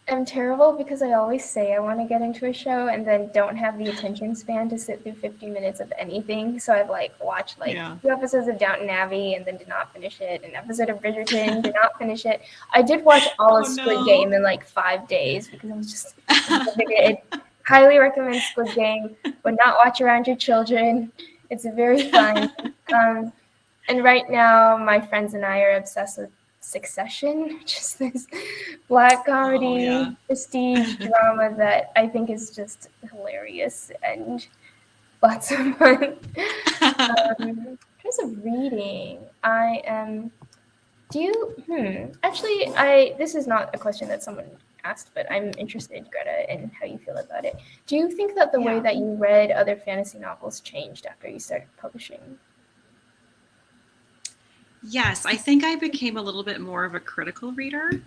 am terrible because I always say I want to get into a show and then don't have the attention span to sit through 50 minutes of anything. So I've like watched like 2 episodes of Downton Abbey and then did not finish it. An episode of Bridgerton, did not finish it. I did watch all of Squid Game in like 5 days because I was just intimidated. Highly recommend Squid Game, but not watch around your children. It's very fun. And right now, my friends and I are obsessed with Succession, which is this Black comedy, prestige drama that I think is just hilarious and lots of fun. In terms of reading, I am. Actually, this is not a question that someone asked, but I'm interested, Greta, in how you feel about it. Do you think that the way that you read other fantasy novels changed after you started publishing? Yes, I think I became a little bit more of a critical reader.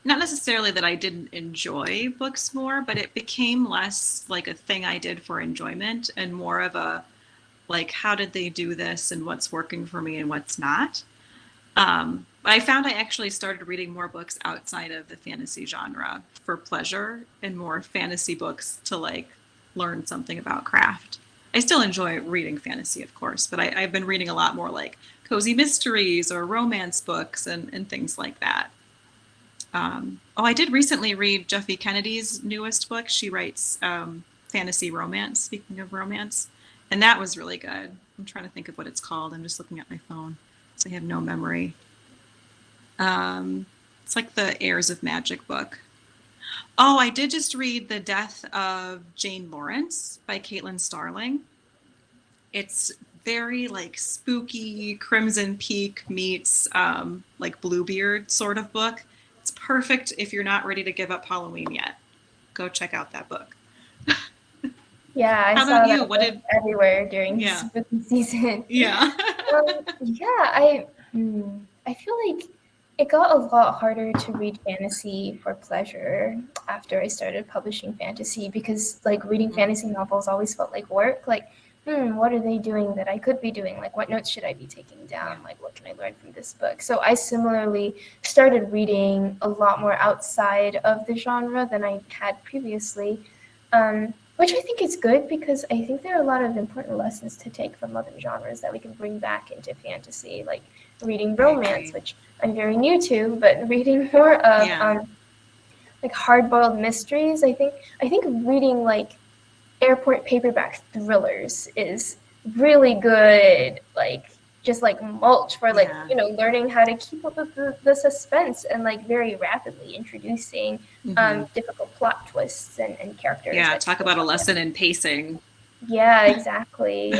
Not necessarily that I didn't enjoy books more, but it became less like a thing I did for enjoyment and more of a, like, how did they do this and what's working for me and what's not. I found I actually started reading more books outside of the fantasy genre for pleasure and more fantasy books to like learn something about craft. I still enjoy reading fantasy, of course, but I've been reading a lot more like cozy mysteries or romance books and things like that. I did recently read Jeffy Kennedy's newest book. She writes fantasy romance, speaking of romance, and that was really good. I'm trying to think of what it's called. I'm just looking at my phone, so I have no memory. It's like the Heirs of Magic book. Oh, I did just read The Death of Jane Lawrence by Caitlin Starling. It's very like spooky Crimson Peak meets like Bluebeard sort of book. It's perfect if you're not ready to give up Halloween yet. Go check out that book. Yeah, I saw that everywhere during spooky season. Yeah. I feel like it got a lot harder to read fantasy for pleasure after I started publishing fantasy because like reading fantasy novels always felt like work. Like, what are they doing that I could be doing? Like, what notes should I be taking down? Like, what can I learn from this book? So I similarly started reading a lot more outside of the genre than I had previously, which I think is good because I think there are a lot of important lessons to take from other genres that we can bring back into fantasy, like reading romance, which I'm very new to, but reading more of like hard-boiled mysteries. I think reading like airport paperback thrillers is really good, like just like mulch for like learning how to keep up with the suspense and like very rapidly introducing difficult plot twists and characters. Yeah, talk about a lesson in pacing. Yeah, exactly.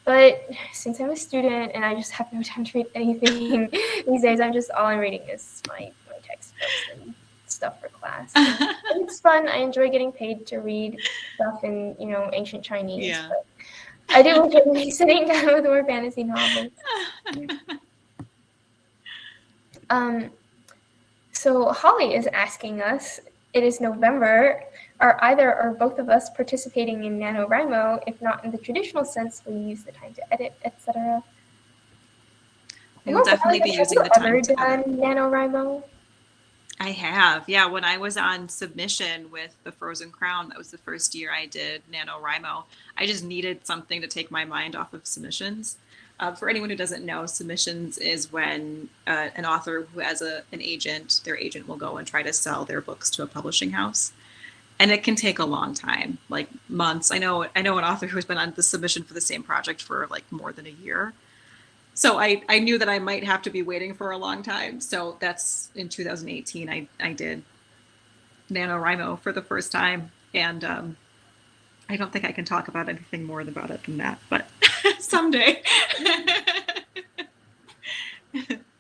But since I'm a student and I just have no time to read anything these days, all I'm reading is my textbooks and stuff for class. And it's fun. I enjoy getting paid to read stuff in, ancient Chinese. Yeah. But I do enjoy sitting down with more fantasy novels. So Holly is asking us, it is November. Are either or both of us participating in NaNoWriMo? If not in the traditional sense, will you use the time to edit, etc.? I will definitely be using the time to edit. NaNoWriMo? I have, yeah. When I was on submission with The Frozen Crown, that was the first year I did NaNoWriMo. I just needed something to take my mind off of submissions. For anyone who doesn't know, submissions is when an author who has an agent, their agent will go and try to sell their books to a publishing house. And it can take a long time, like months. I know an author who's been on the submission for the same project for like more than a year. So I knew that I might have to be waiting for a long time. So that's in 2018, I did NaNoWriMo for the first time. And I don't think I can talk about anything more about it than that, but someday.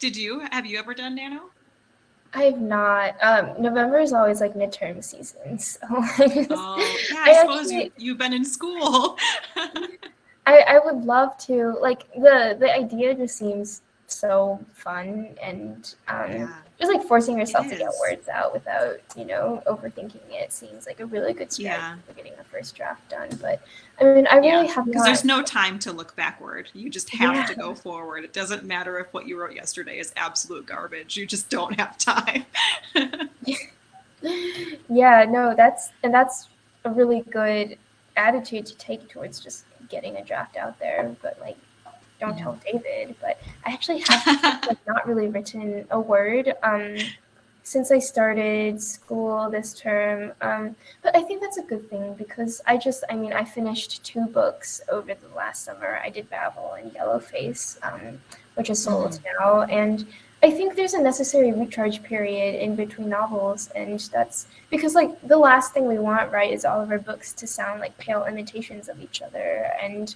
Have you ever done Nano? I have not. November is always like midterm season, so I suppose you've been in school. I would love to. Like the idea just seems so fun, and just like forcing yourself to get words out without overthinking it seems like a really good strategy for getting the first draft done. But I mean, I really have not. Because there's no time to look backward. You just have to go forward. It doesn't matter if what you wrote yesterday is absolute garbage. You just don't have time. Yeah, no, that's a really good attitude to take towards just getting a draft out there. But like, don't tell David. But I actually have like not really written a word since I started school this term. But I think that's a good thing because I finished 2 books over the last summer. I did BABEL and Yellowface, which is sold now. And I think there's a necessary recharge period in between novels. And that's because like the last thing we want, right, is all of our books to sound like pale imitations of each other. And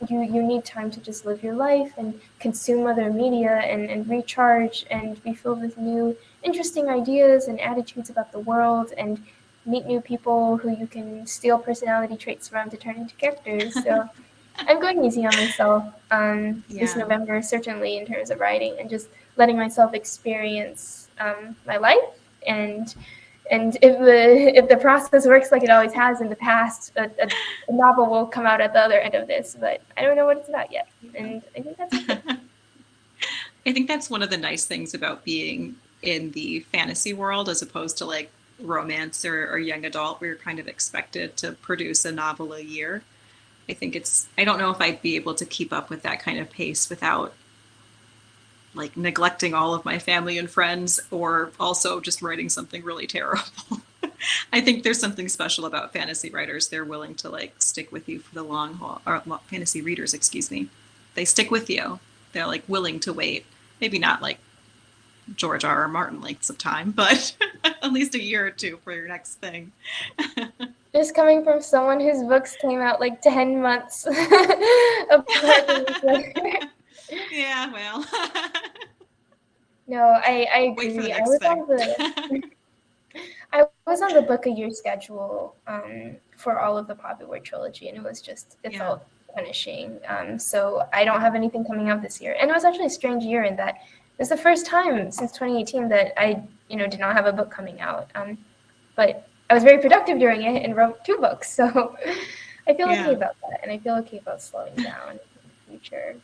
you need time to just live your life and consume other media and recharge and be filled with new interesting ideas and attitudes about the world and meet new people who you can steal personality traits from to turn into characters. So I'm going easy on myself this November, certainly in terms of writing and just letting myself experience my life. And if the process works like it always has in the past, a novel will come out at the other end of this. But I don't know what it's about yet, and I think that's okay. I think that's one of the nice things about being in the fantasy world as opposed to like romance or young adult, where you're kind of expected to produce a novel a year. I don't know if I'd be able to keep up with that kind of pace without like neglecting all of my family and friends or also just writing something really terrible. I think there's something special about fantasy writers. They're willing to like stick with you for the long haul, or fantasy readers, excuse me. They stick with you. They're like willing to wait. Maybe not like George R.R. Martin lengths of time, but at least a year or 2 for your next thing. Just coming from someone whose books came out like 10 months apart. Yeah, well. No, I agree. I was on the book a year schedule for all of the popular trilogy, and it felt punishing. So I don't have anything coming out this year. And it was actually a strange year in that it was the first time since 2018 that I, did not have a book coming out. But I was very productive during it and wrote 2 books. So I feel okay about that. And I feel okay about slowing down in the future.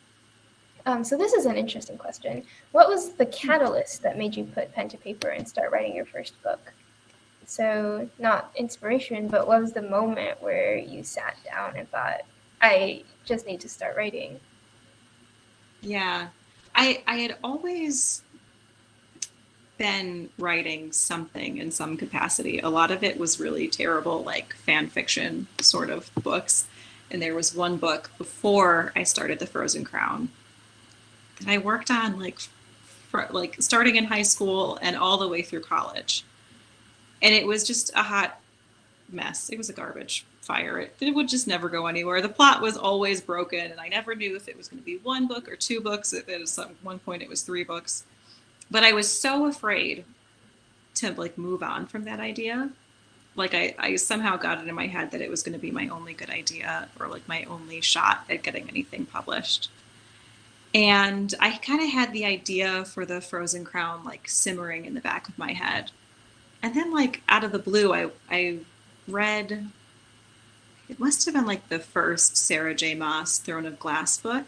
So this is an interesting question. What was the catalyst that made you put pen to paper and start writing your first book? So not inspiration, but what was the moment where you sat down and thought, I just need to start writing? Yeah, I had always been writing something in some capacity. A lot of it was really terrible, like fan fiction sort of books. And there was one book before I started The Frozen Crown that I worked on like starting in high school and all the way through college. And it was just a hot mess. It was a garbage fire. It would just never go anywhere. The plot was always broken, and I never knew if it was going to be 1 book or 2 books. At one point, it was 3 books. But I was so afraid to like move on from that idea. Like I somehow got it in my head that it was going to be my only good idea or like my only shot at getting anything published. And I kind of had the idea for The Frozen Crown like simmering in the back of my head. And then like out of the blue, I read, it must have been like the first Sarah J. Maas Throne of Glass book.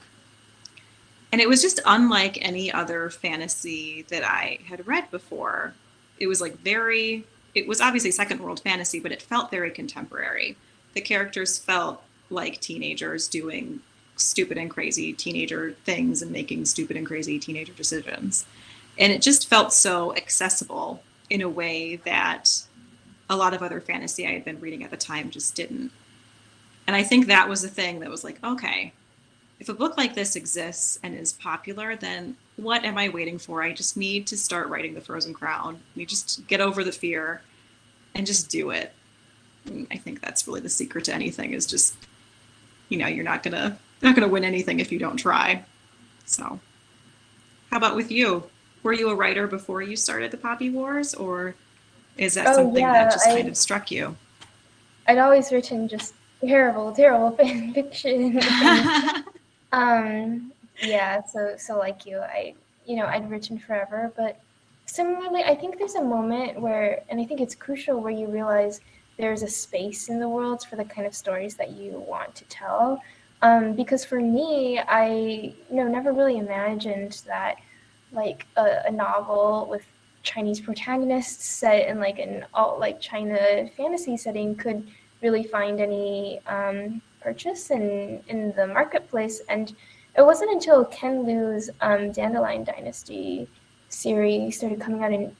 And it was just unlike any other fantasy that I had read before. It was like it was obviously second world fantasy, but it felt very contemporary. The characters felt like teenagers doing stupid and crazy teenager things and making stupid and crazy teenager decisions. And it just felt so accessible in a way that a lot of other fantasy I had been reading at the time just didn't. And I think that was the thing that was like, okay, if a book like this exists and is popular, then what am I waiting for? I just need to start writing The Frozen Crown. We just get over the fear and just do it. And I think that's really the secret to anything, is just, you know, you're not gonna win anything if you don't try. So how about with you? Were you a writer before you started the Poppy Wars, or is that something that just kind of struck you? I'd always written just terrible fan fiction. Yeah, so like you, I'd written forever, but similarly, I think there's a moment where, and I think it's crucial, where you realize there's a space in the world for the kind of stories that you want to tell. Because for me, I never really imagined that like a novel with Chinese protagonists set in like an alt China fantasy setting could really find any purchase in the marketplace. And it wasn't until Ken Liu's Dandelion Dynasty series started coming out in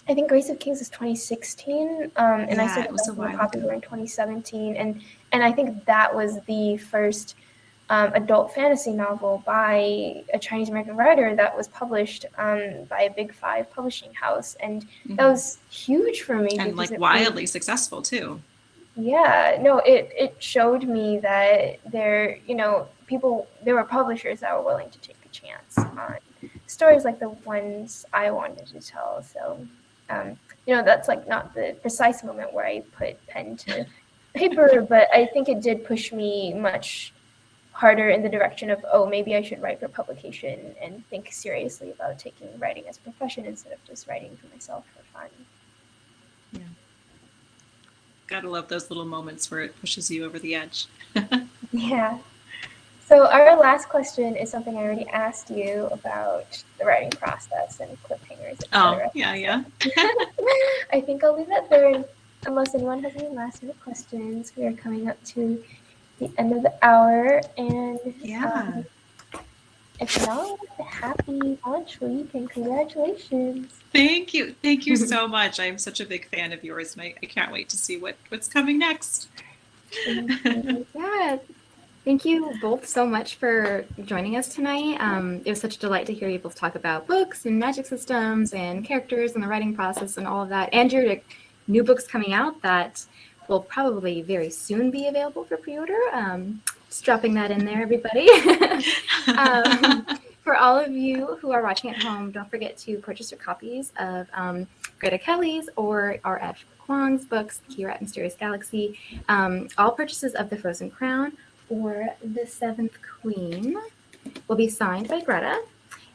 I think Grace of Kings is 2016, and I started reading popular in 2017, and I think that was the first adult fantasy novel by a Chinese American writer that was published by a Big Five publishing house, and that was huge for me. And like wildly successful too. Yeah, no, it showed me that there were publishers that were willing to take a chance on stories like the ones I wanted to tell. So, that's like not the precise moment where I put pen to paper, but I think it did push me much harder in the direction of, maybe I should write for publication and think seriously about taking writing as a profession instead of just writing for myself for fun. Yeah. Gotta love those little moments where it pushes you over the edge. Yeah. So our last question is something I already asked you about the writing process and cliffhangers, etc. Yeah. I think I'll leave that there unless anyone has any last minute questions. We are coming up to the end of the hour, and if not, happy launch week and congratulations. Thank you so much. I'm such a big fan of yours, and I can't wait to see what's coming next. Yeah. Thank you both so much for joining us tonight. It was such a delight to hear you both talk about books and magic systems and characters and the writing process and all of that, and your new books coming out that will probably very soon be available for pre-order. Just dropping that in there, everybody. For all of you who are watching at home, don't forget to purchase your copies of Greta Kelly's or R.F. Kuang's books here at Mysterious Galaxy. All purchases of The Frozen Crown or The Seventh Queen will be signed by Greta.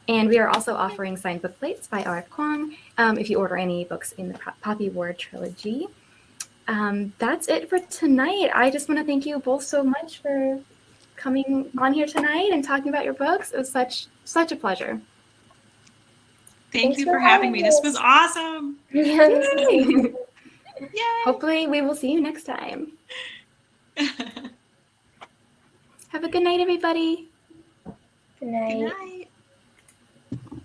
And we are also offering signed book plates by R.F. Kuang if you order any books in the Poppy War trilogy. That's it for tonight. I just want to thank you both so much for coming on here tonight and talking about your books. It was such a pleasure. Thank you for having me. This was awesome. Yay. Hopefully we will see you next time. Have a good night, everybody. Good night. Good night.